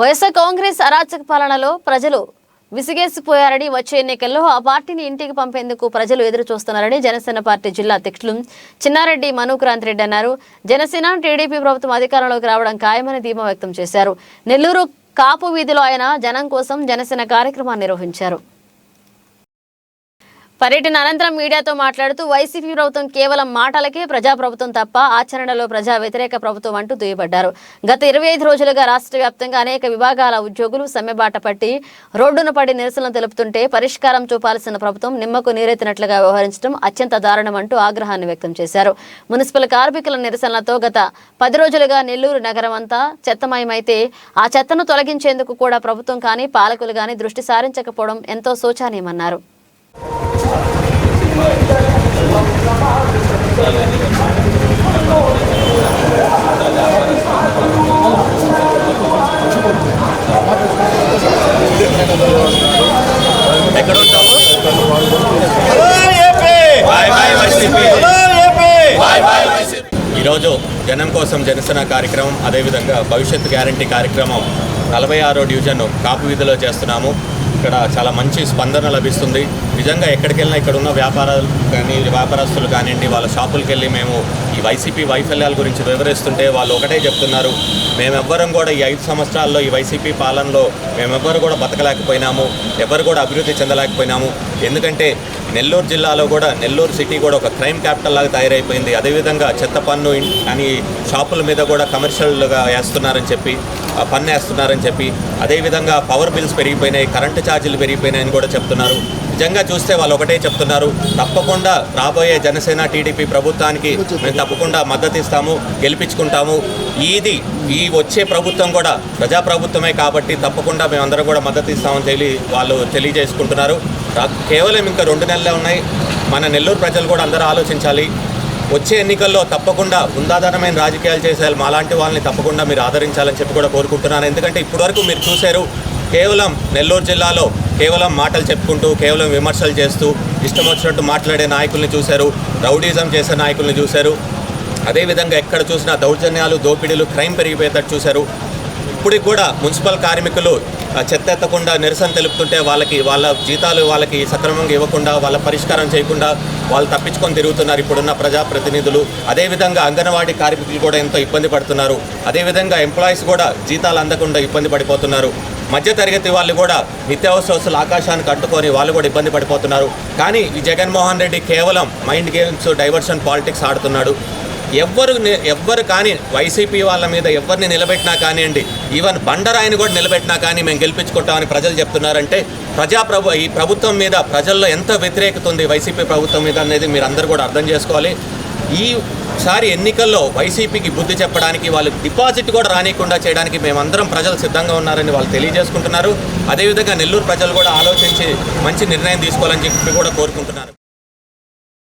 వైఎస్ఆర్ కాంగ్రెస్ అరాచక పాలనలో ప్రజలు విసిగేసిపోయారని వచ్చే ఎన్నికల్లో ఆ పార్టీని ఇంటికి పంపేందుకు ప్రజలు ఎదురు చూస్తున్నారని జనసేన పార్టీ జిల్లా అధ్యక్షులు చిన్నారెడ్డి మనుక్రాంత్ రెడ్డి అన్నారు. జనసేన టీడీపీ ప్రభుత్వం అధికారంలోకి రావడం ఖాయమని ధీమా వ్యక్తం చేశారు. నెల్లూరు కాపు వీధిలో ఆయన జనం కోసం జనసేన కార్యక్రమాన్ని నిర్వహించారు. పర్యటన అనంతరం మీడియాతో మాట్లాడుతూ వైసీపీ ప్రభుత్వం కేవలం మాటలకే ప్రజాప్రభుత్వం తప్ప ఆచరణలో ప్రజా వ్యతిరేక ప్రభుత్వం అంటూ దుయ్యబడ్డారు. గత 25 రోజులుగా రాష్ట్ర వ్యాప్తంగా అనేక విభాగాల ఉద్యోగులు సమ్మెబాట పట్టి రోడ్డున పడి నిరసనలు తెలుపుతుంటే పరిష్కారం చూపాల్సిన ప్రభుత్వం నిమ్మకు నీరెత్తినట్లుగా వ్యవహరించడం అత్యంత దారుణం అంటూ ఆగ్రహాన్ని వ్యక్తం చేశారు. మున్సిపల్ కార్మికుల నిరసనలతో గత 10 రోజులుగా నెల్లూరు నగరం అంతా చెత్తమయమైతే ఆ చెత్తను తొలగించేందుకు కూడా ప్రభుత్వం కానీ పాలకులు కానీ దృష్టి సారించకపోవడం ఎంతో శోచనీయమన్నారు. ఈరోజు జనం కోసం జనసేన కార్యక్రమం, అదేవిధంగా భవిష్యత్ గ్యారంటీ కార్యక్రమం 46వ డివిజన్ కాపు వీధిలో చేస్తున్నాము. ఇక్కడ చాలా మంచి స్పందన లభిస్తుంది. నిజంగా ఎక్కడికి వెళ్ళినా ఇక్కడ ఉన్న వ్యాపారస్తులు కానివ్వండి, వాళ్ళ షాపులకు వెళ్ళి మేము ఈ వైసీపీ వైఫల్యాల గురించి వివరిస్తుంటే వాళ్ళు ఒకటే చెప్తున్నారు, మేమెవ్వరం కూడా ఈ 5 సంవత్సరాల్లో ఈ వైసీపీ పాలనలో మేమెవ్వరు కూడా బతకలేకపోయినాము, ఎవరు కూడా అభివృద్ధి చెందలేకపోయినాము. ఎందుకంటే నెల్లూరు జిల్లాలో కూడా నెల్లూరు సిటీ కూడా ఒక క్రైమ్ క్యాపిటల్ లాగా తయారైపోయింది. అదేవిధంగా చెత్త పన్ను అని షాపుల మీద కూడా కమర్షియల్గా వేస్తున్నారని చెప్పి పన్ను వేస్తున్నారని చెప్పి, అదేవిధంగా పవర్ బిల్స్ పెరిగిపోయినాయి, కరెంటు ఛార్జీలు పెరిగిపోయినాయని కూడా చెప్తున్నారు. నిజంగా చూస్తే వాళ్ళు ఒకటే చెప్తున్నారు, తప్పకుండా రాబోయే జనసేన టీడీపీ ప్రభుత్వానికి మేము తప్పకుండా మద్దతు ఇస్తాము, గెలిపించుకుంటాము. ఈ వచ్చే ప్రభుత్వం కూడా ప్రజాప్రభుత్వమే కాబట్టి తప్పకుండా మేమందరం కూడా మద్దతు ఇస్తామని వాళ్ళు తెలియజేసుకుంటున్నారు. కేవలం ఇంకా 2 నెలలే ఉన్నాయి. మన నెల్లూరు ప్రజలు కూడా అందరూ ఆలోచించాలి. వచ్చే ఎన్నికల్లో తప్పకుండా ఉందాధారమైన రాజకీయాలు చేసేయాలి. మాలాంటి వాళ్ళని తప్పకుండా మీరు ఆదరించాలని చెప్పి కూడా కోరుకుంటున్నాను. ఎందుకంటే ఇప్పటివరకు మీరు చూశారు, కేవలం నెల్లూరు జిల్లాలో కేవలం మాటలు చెప్పుకుంటూ, కేవలం విమర్శలు చేస్తూ, ఇష్టం వచ్చినట్టు మాట్లాడే నాయకుల్ని చూశారు, రౌడీజం చేసే నాయకుల్ని చూశారు. అదేవిధంగా ఎక్కడ చూసినా దౌర్జన్యాలు, దోపిడీలు, క్రైమ్ పెరిగిపోయేటట్టు చూశారు. ఇప్పటికి కూడా మున్సిపల్ కార్మికులు చెత్త ఎత్తకుండా నిరసన తెలుపుతుంటే వాళ్ళ జీతాలు వాళ్ళకి సక్రమంగా ఇవ్వకుండా, వాళ్ళ పరిష్కారం చేయకుండా వాళ్ళు తప్పించుకొని తిరుగుతున్నారు ఇప్పుడున్న ప్రజాప్రతినిధులు. అదేవిధంగా అంగన్వాడీ కార్మికులు కూడా ఎంతో ఇబ్బంది పడుతున్నారు. అదేవిధంగా ఎంప్లాయీస్ కూడా జీతాలు అందకుండా ఇబ్బంది పడిపోతున్నారు. మధ్యతరగతి వాళ్ళు కూడా నిత్యావసర వస్తువులు ఆకాశానికి అడ్డుకొని వాళ్ళు కూడా ఇబ్బంది పడిపోతున్నారు. కానీ ఈ జగన్మోహన్ రెడ్డి కేవలం మైండ్ గేమ్స్, డైవర్షన్ పాలిటిక్స్ ఆడుతున్నాడు. ఎవ్వరు కానీ వైసీపీ వాళ్ళ మీద ఎవరిని నిలబెట్టినా కానివ్వండి, ఈవెన్ బండరాయిని కూడా నిలబెట్టినా కానీ మేము గెలిపించుకుంటామని ప్రజలు చెప్తున్నారంటే ఈ ప్రభుత్వం మీద ప్రజల్లో ఎంత వ్యతిరేకత ఉంది వైసీపీ ప్రభుత్వం మీద అనేది మీరు అందరూ కూడా అర్థం చేసుకోవాలి. ఈసారి ఎన్నికల్లో వైసీపీకి బుద్ధి చెప్పడానికి, వాళ్ళు డిపాజిట్ కూడా రానియకుండా చేయడానికి మేమందరం ప్రజలు సిద్ధంగా ఉన్నారని వాళ్ళు తెలియజేసుకుంటున్నారు. అదేవిధంగా నెల్లూరు ప్రజలు కూడా ఆలోచించి మంచి నిర్ణయం తీసుకోవాలని చెప్పి కూడా కోరుకుంటున్నారు.